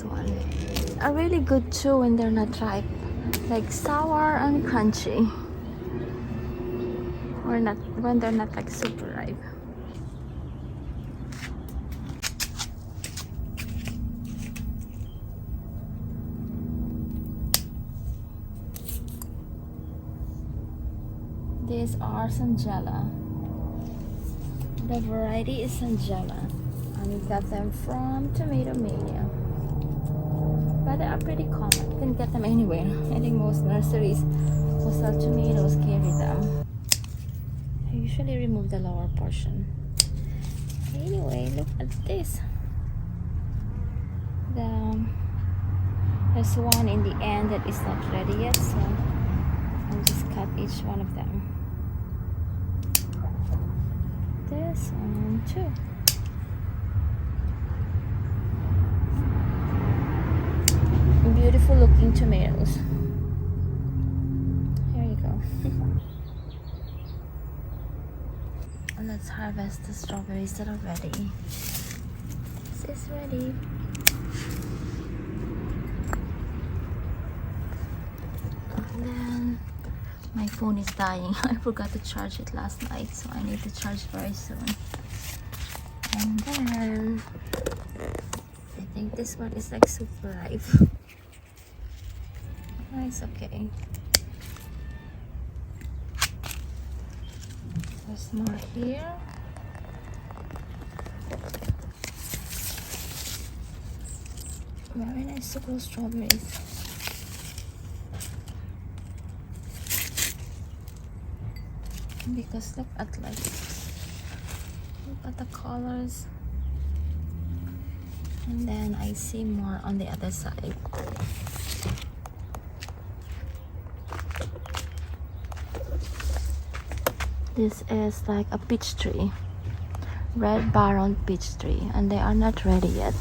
this one. Are really good too when they're not ripe. Like sour and crunchy. Or not when they're not like super ripe. These are Sangela. The variety is Sangela. And we got them from Tomato Mania. But they are pretty common. You can get them anywhere. I think most nurseries who sell tomatoes carry them. I usually remove the lower portion. Anyway, look at this. There's one in the end that is not ready yet, so I'll just cut each one of them. This one too. Beautiful looking tomatoes. Here you go. Let's harvest the strawberries that are ready. This is ready. And then my phone is dying. I forgot to charge it last night, so I need to charge very soon. And then I think this one is like super ripe. It's okay. There's more here. Very nice to grow strawberries. Because look at the colors. And then I see more on the other side. This is like a peach tree, red baron peach tree, and they are not ready yet.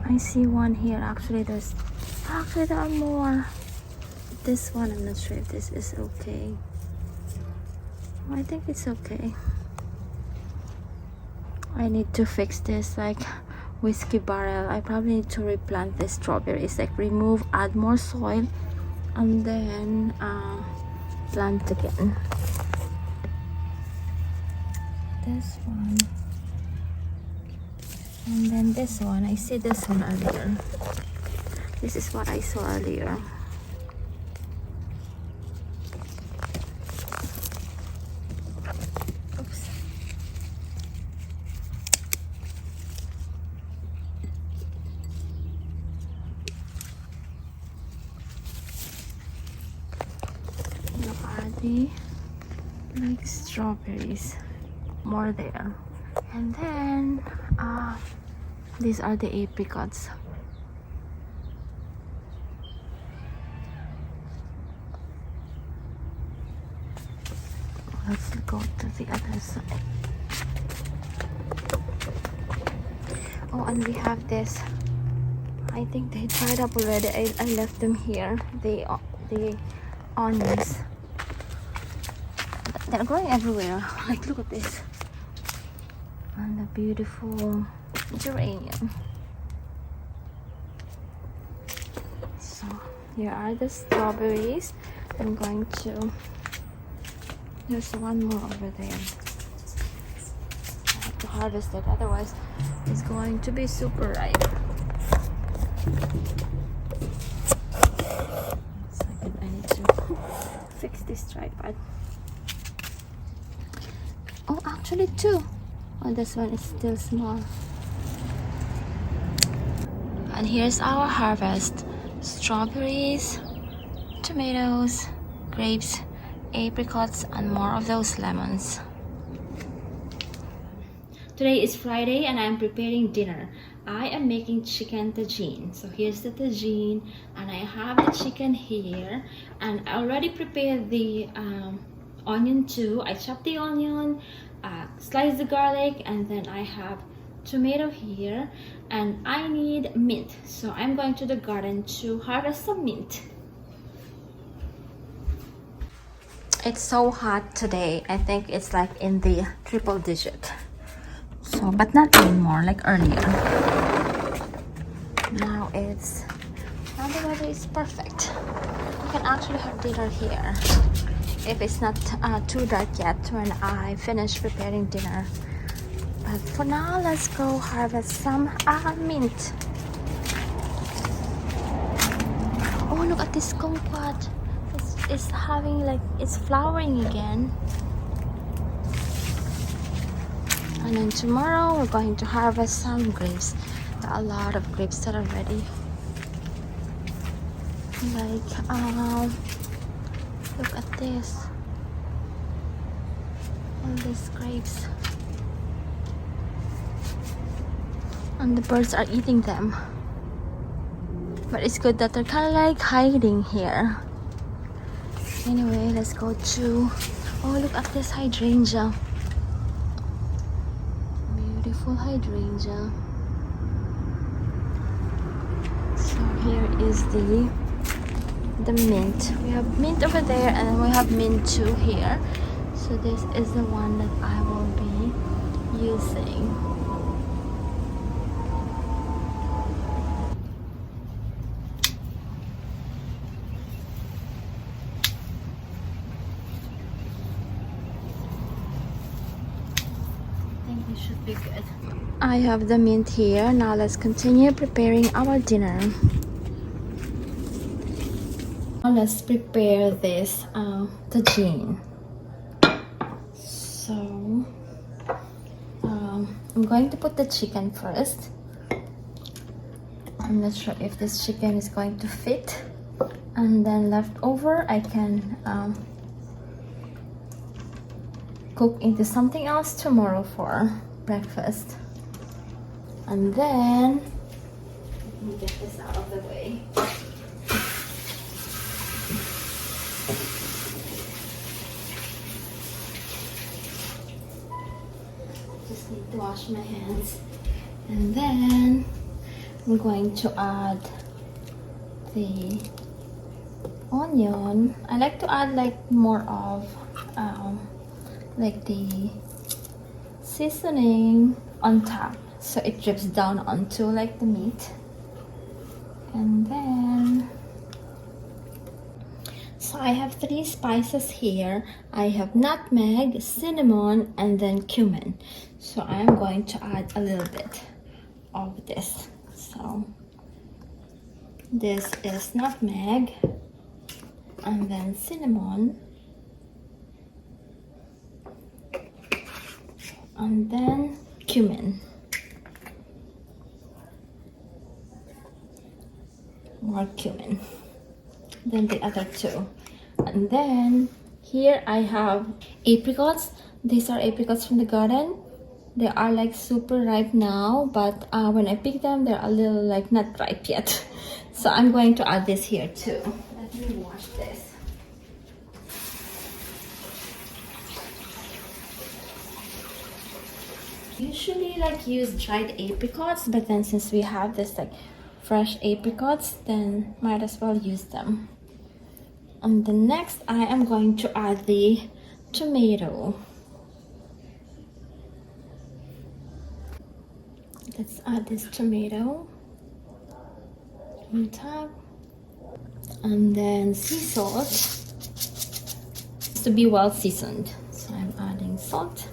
I see one here. Actually there are more. This one, I'm not sure if this is okay. I think it's okay. I need to fix this like whiskey barrel. I probably need to replant the strawberries, like remove, add more soil, and then plant again. This one, and then this one. I see this one earlier. This is what I saw earlier. Like strawberries, more there. And then these are the apricots. Let's go to the other side. Oh, and we have this. I think they dried up already. I left them here. The onions. They're growing everywhere. Like, look at this. And the beautiful geranium. So here are the strawberries. I'm going to, there's one more over there. I have to harvest it, otherwise it's going to be super ripe. Second, I need to fix this tripod. Oh, actually two. Oh, this one is still small. And here's our harvest. Strawberries, tomatoes, grapes, apricots, and more of those lemons. Today is Friday and I'm preparing dinner. I am making chicken tagine. So here's the tagine, and I have the chicken here, and I already prepared the onion too. I chopped the onion, sliced the garlic, and then I have tomato here, and I need mint. So I'm going to the garden to harvest some mint. It's so hot today. I think it's like in the triple digit. So, but not anymore like earlier. Now the weather is perfect. We can actually have dinner here if it's not too dark yet when I finish preparing dinner. But for now, let's go harvest some mint. Oh, look at this kumquat. It's having like, it's flowering again. And then tomorrow we're going to harvest some grapes. There are a lot of grapes that are ready. Like, look at this. All these grapes. And the birds are eating them. But it's good that they're kind of like hiding here. Anyway, let's go to... Oh, look at this hydrangea. Beautiful hydrangea. So here is the mint. We have mint over there and then we have mint too here. So this is the one that I will be using. Should be good. I have the mint here. Now let's continue preparing our dinner. Now let's prepare this tagine. So I'm going to put the chicken first. I'm not sure if this chicken is going to fit, and then leftover I can cook into something else tomorrow for breakfast. And then let me get this out of the way. Just need to wash my hands. And then I'm going to add the onion. I like to add like more of like the seasoning on top, so it drips down onto like the meat. And then, so I have 3 spices here. I have nutmeg, cinnamon, and then cumin. So I'm going to add a little bit of this. So this is nutmeg, and then cinnamon, and then cumin. More cumin. Then the other 2. And then here I have apricots. These are apricots from the garden. They are like super ripe now, but when I pick them, they're a little like not ripe yet. So I'm going to add this here too. Let me wash this. Usually like use dried apricots, but then since we have this like fresh apricots, then might as well use them. And the next I am going to add the tomato. Let's add this tomato on top. And then sea salt to be well seasoned. So I'm adding salt.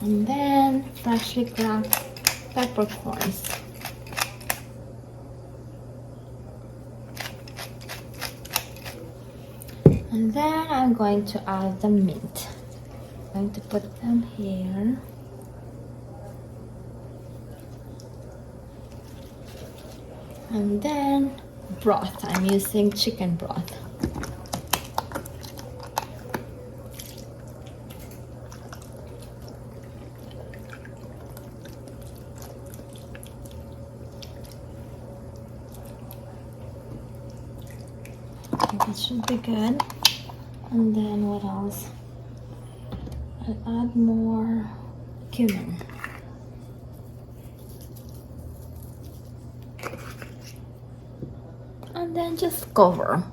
And then freshly cracked peppercorns. And then I'm going to add the mint. I'm going to put them here. And then broth. I'm using chicken broth. It should be good. And then what else? I'll add more cumin. and then just cover,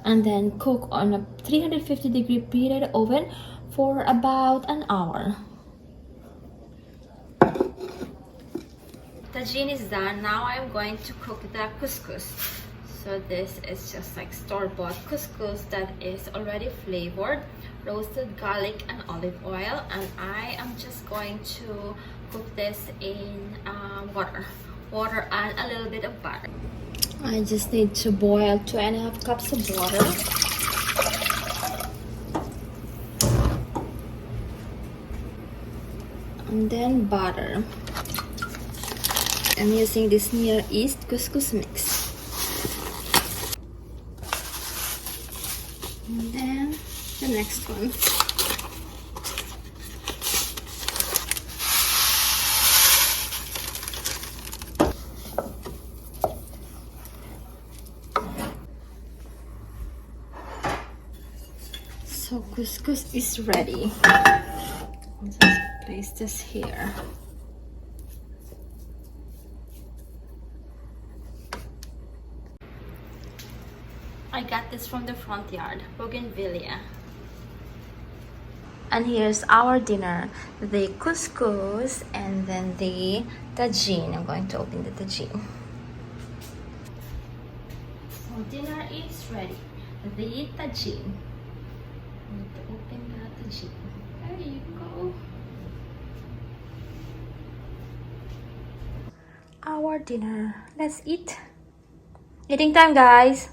and then cook on a 350-degree preheated oven for about an hour. Tagine is done. Now I'm going to cook the couscous. So this is just like store-bought couscous that is already flavored, roasted garlic and olive oil, and I am just going to cook this in water and a little bit of butter. I just need to boil 2.5 cups of water. And then butter. I'm using this Near East couscous mix. And then the next one. So couscous is ready. I'll just place this here. I got this from the front yard, Bougainvillea. And here's our dinner, the couscous and then the tagine. I'm going to open the tagine. So dinner is ready. The tagine. I need to open the tagine. There you go. Our dinner. Let's eat. Eating time, guys.